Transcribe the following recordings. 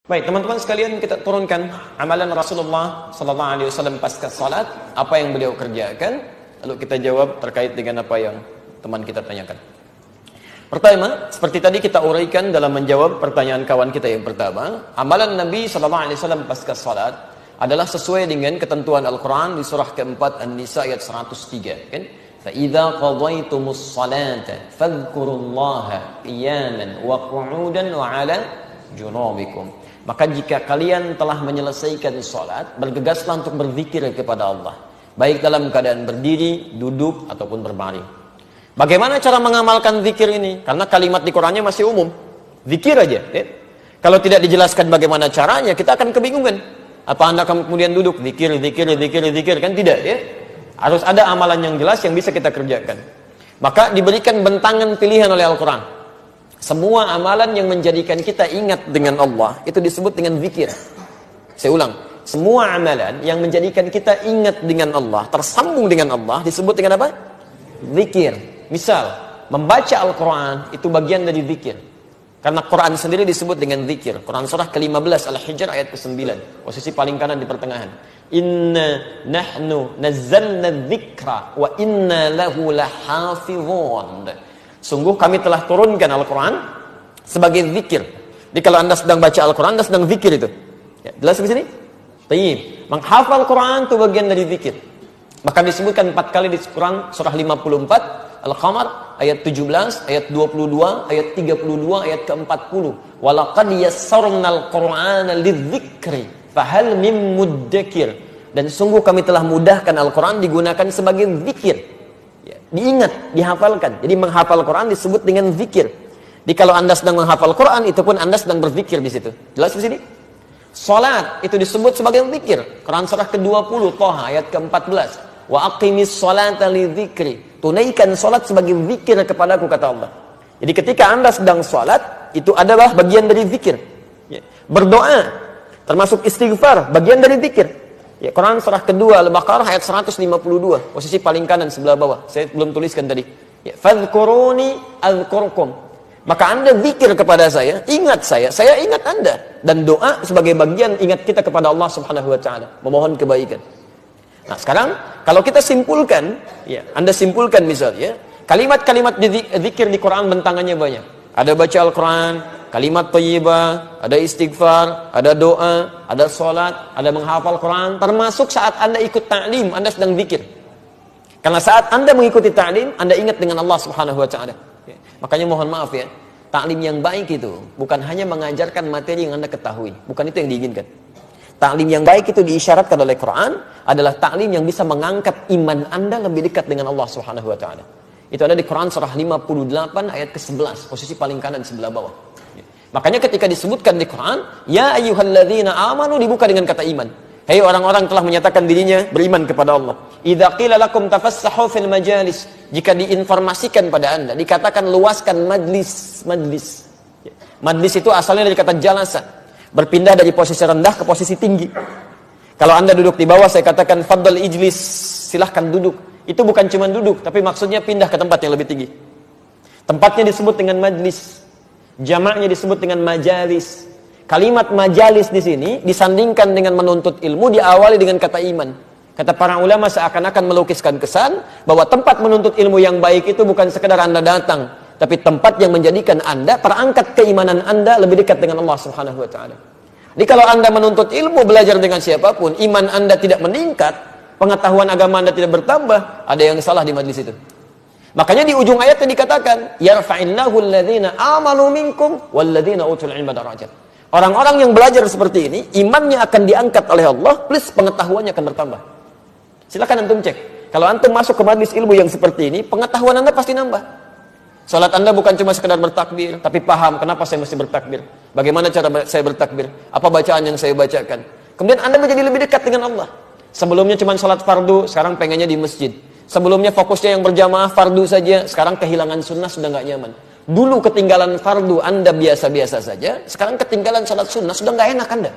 Baik, teman-teman sekalian, kita turunkan amalan Rasulullah sallallahu alaihi wasallam pasca salat, apa yang beliau kerjakan, lalu kita jawab terkait dengan apa yang teman kita tanyakan. Pertama, seperti tadi kita uraikan dalam menjawab pertanyaan kawan kita yang pertama, amalan Nabi sallallahu alaihi wasallam pasca salat adalah sesuai dengan ketentuan Al-Qur'an di surah keempat An-Nisa ayat 103, kan? Fa idza qadaytumus salata fadhkurullaha qiyaman wa qu'udan wa 'ala junubikum. Maka jika kalian telah menyelesaikan sholat, bergegaslah untuk berzikir kepada Allah, baik dalam keadaan berdiri, duduk, ataupun berbaring. Bagaimana cara mengamalkan zikir ini? Karena kalimat di Qur'annya masih umum, zikir aja. Kalau tidak dijelaskan bagaimana caranya, kita akan kebingungan. Apa Anda kemudian duduk, zikir, kan tidak, ya? Harus ada amalan yang jelas yang bisa kita kerjakan. Maka diberikan bentangan pilihan oleh Al-Quran. Semua amalan yang menjadikan kita ingat dengan Allah itu disebut dengan zikir. Saya ulang, semua amalan yang menjadikan kita ingat dengan Allah, tersambung dengan Allah, disebut dengan apa? Zikir. Misal, membaca Al-Quran itu bagian dari zikir. Karena Quran sendiri disebut dengan zikir. Quran surah ke-15 Al-Hijr ayat ke-9, posisi paling kanan di pertengahan. Inna nahnu nazzalna dzikra wa inna lahu lahafizun. Sungguh kami telah turunkan Al-Quran sebagai zikir. Jadi kalau Anda sedang baca Al-Quran, Anda sedang zikir itu. Ya, jelas di sini? Tayyib. Menghafal Quran itu bagian dari zikir. Maka disebutkan 4 kali di Quran surah 54 Al-Qamar ayat 17, ayat 22, ayat 32, ayat ke-40. Walaqad yassarnal Qur'ana lidzikri fahal mim muddakir. Dan sungguh kami telah mudahkan Al-Quran digunakan sebagai zikir. Ya, diingat, dihafalkan. Jadi menghafal Quran disebut dengan zikir. Jadi kalau Anda sedang menghafal Quran, itu pun Anda sedang berzikir di situ. Jelas di sini? Salat itu disebut sebagai zikir. Quran surah ke-20 Thaha ayat ke-14. Wa aqimis salata lidzikri. Tunaikan salat sebagai zikir kepadaku, kata Allah. Jadi ketika Anda sedang salat, itu adalah bagian dari zikir. Ya. Berdoa termasuk istighfar, bagian dari zikir. Ya, Quran surah kedua Al-Baqarah ayat 152, posisi paling kanan sebelah bawah. Saya belum tuliskan tadi. Ya, fadhkuruni adzkurkum. Maka Anda zikir kepada saya ingat Anda. Dan doa sebagai bagian ingat kita kepada Allah Subhanahu wa taala, memohon kebaikan. Nah, sekarang kalau kita simpulkan, ya, Anda simpulkan misalnya, kalimat-kalimat zikir di Quran bentangannya banyak. Ada baca Al-Quran, kalimat thayyibah, ada istighfar, ada doa, ada sholat, ada menghafal Quran, termasuk saat Anda ikut ta'lim, Anda sedang zikir. Karena saat Anda mengikuti ta'lim, Anda ingat dengan Allah Subhanahu wa taala. Ya. Makanya mohon maaf ya, ta'lim yang baik itu bukan hanya mengajarkan materi yang Anda ketahui, bukan itu yang diinginkan. Ta'lim yang baik itu diisyaratkan oleh Quran adalah ta'lim yang bisa mengangkat iman Anda lebih dekat dengan Allah Subhanahu wa taala. Itu ada di Quran surah 58 ayat ke-11, posisi paling kanan sebelah bawah. Makanya ketika disebutkan di Quran, ya ayyuhalladzina amanu, dibuka dengan kata iman. Hei orang-orang telah menyatakan dirinya beriman kepada Allah. Idza qila lakum tafassahu fil majalis, jika diinformasikan pada Anda, dikatakan luaskan majlis. Majlis itu asalnya dari kata jalasa, berpindah dari posisi rendah ke posisi tinggi. Kalau Anda duduk di bawah, saya katakan fadhal ijlis, silahkan duduk. Itu bukan cuma duduk, tapi maksudnya pindah ke tempat yang lebih tinggi. Tempatnya disebut dengan majlis, jamaknya disebut dengan majalis. Kalimat majalis di sini disandingkan dengan menuntut ilmu, diawali dengan kata iman. Kata para ulama seakan-akan melukiskan kesan bahwa tempat menuntut ilmu yang baik itu bukan sekedar Anda datang, tapi tempat yang menjadikan Anda, perangkat keimanan Anda lebih dekat dengan Allah Subhanahu wa taala. Jadi kalau Anda menuntut ilmu, belajar dengan siapapun, iman Anda tidak meningkat, pengetahuan agama Anda tidak bertambah, ada yang salah di majlis itu. Makanya di ujung ayatnya dikatakan, yarfa'illahu alladhina amanu minkum walladzina utul ilma darajat. Orang-orang yang belajar seperti ini, imannya akan diangkat oleh Allah, plus pengetahuannya akan bertambah. Silakan antum cek. Kalau antum masuk ke majlis ilmu yang seperti ini, pengetahuan Anda pasti nambah. Salat Anda bukan cuma sekedar bertakbir, tapi paham kenapa saya mesti bertakbir. Bagaimana cara saya bertakbir? Apa bacaan yang saya bacakan? Kemudian Anda menjadi lebih dekat dengan Allah. Sebelumnya cuma salat fardu, sekarang pengennya di masjid. Sebelumnya fokusnya yang berjamaah fardu saja, sekarang kehilangan sunnah sudah nggak nyaman. Dulu ketinggalan fardu Anda biasa-biasa saja, sekarang ketinggalan salat sunnah sudah nggak enak Anda.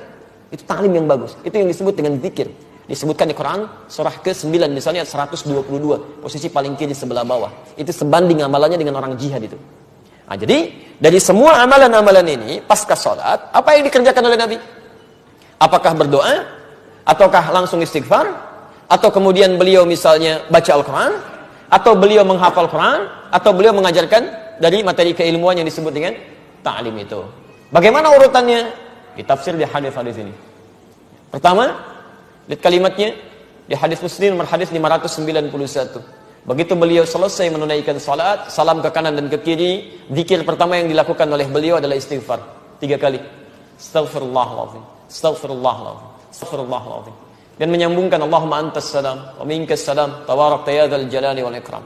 Itu ta'lim yang bagus. Itu yang disebut dengan zikir. Disebutkan di Quran surah ke-9 misalnya 122, posisi paling kiri sebelah bawah. Itu sebanding amalannya dengan orang jihad itu. Nah, jadi dari semua amalan-amalan ini pasca salat, apa yang dikerjakan oleh Nabi? Apakah berdoa? Ataukah langsung istighfar? Atau kemudian beliau misalnya baca Al-Quran? Atau beliau menghafal Quran? Atau beliau mengajarkan dari materi keilmuan yang disebut dengan ta'lim itu? Bagaimana urutannya? Ditafsir di hadis-hadis ini. Pertama, lihat kalimatnya di hadis Muslim nomor hadis 591. Begitu beliau selesai menunaikan salat, salam ke kanan dan ke kiri, zikir pertama yang dilakukan oleh beliau adalah istighfar 3 kali. Astaghfirullahaladzim, astaghfirullahaladzim, astaghfirullahaladzim. Dan menyambungkan Allahumma antas salam wa minkas salam tabarakta ya dzal jalali wal ikram.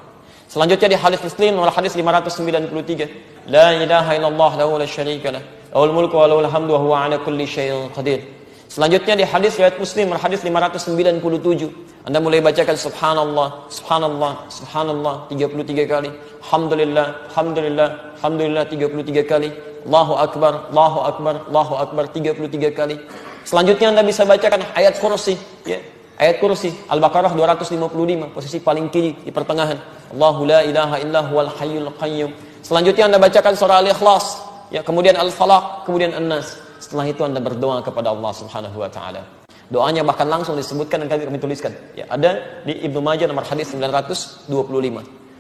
Selanjutnya di hadis Muslim nomor hadis 593, la ilaha illallah lahu la syarika lah, lahul mulku wa lahul hamdu wa huwa ala kulli syai'in qadir. Selanjutnya di hadis riwayat Muslim nomor hadis 597, Anda mulai bacakan subhanallah, subhanallah, subhanallah 33 kali, alhamdulillah, alhamdulillah, alhamdulillah 33 kali, Allahu akbar, Allahu akbar, Allahu akbar 33 kali. Selanjutnya Anda bisa bacakan ayat kursi, ya. Ayat kursi Al-Baqarah 255, posisi paling kiri di pertengahan. Allahu la ilaha illa huwal hayyul qayyum. Selanjutnya Anda bacakan surah Al-Ikhlas, ya, kemudian Al-Falaq, kemudian An-Nas. Setelah itu Anda berdoa kepada Allah Subhanahu wa taala. Doanya bahkan langsung disebutkan dan kami tuliskan. Ya, ada di Ibnu Majah nomor hadis 925.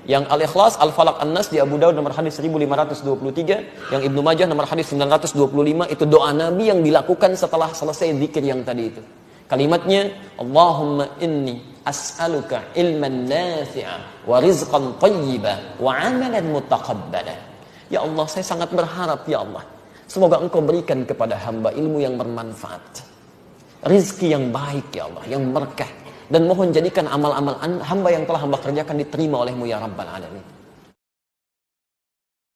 Yang Al-Ikhlas, Al-Falaq, An-Nas di Abu Daud nomor hadis 1523, yang Ibnu Majah nomor hadis 925 itu doa Nabi yang dilakukan setelah selesai zikir yang tadi itu. Kalimatnya, Allahumma inni as'aluka ilman nafi'a wa rizqan thayyiba wa amalan mutaqabbala. Ya Allah, saya sangat berharap ya Allah, semoga Engkau berikan kepada hamba ilmu yang bermanfaat, rizki yang baik ya Allah, yang berkah, dan mohon jadikan amal-amal hamba yang telah hamba kerjakan diterima olehmu ya Rabbal Alamin.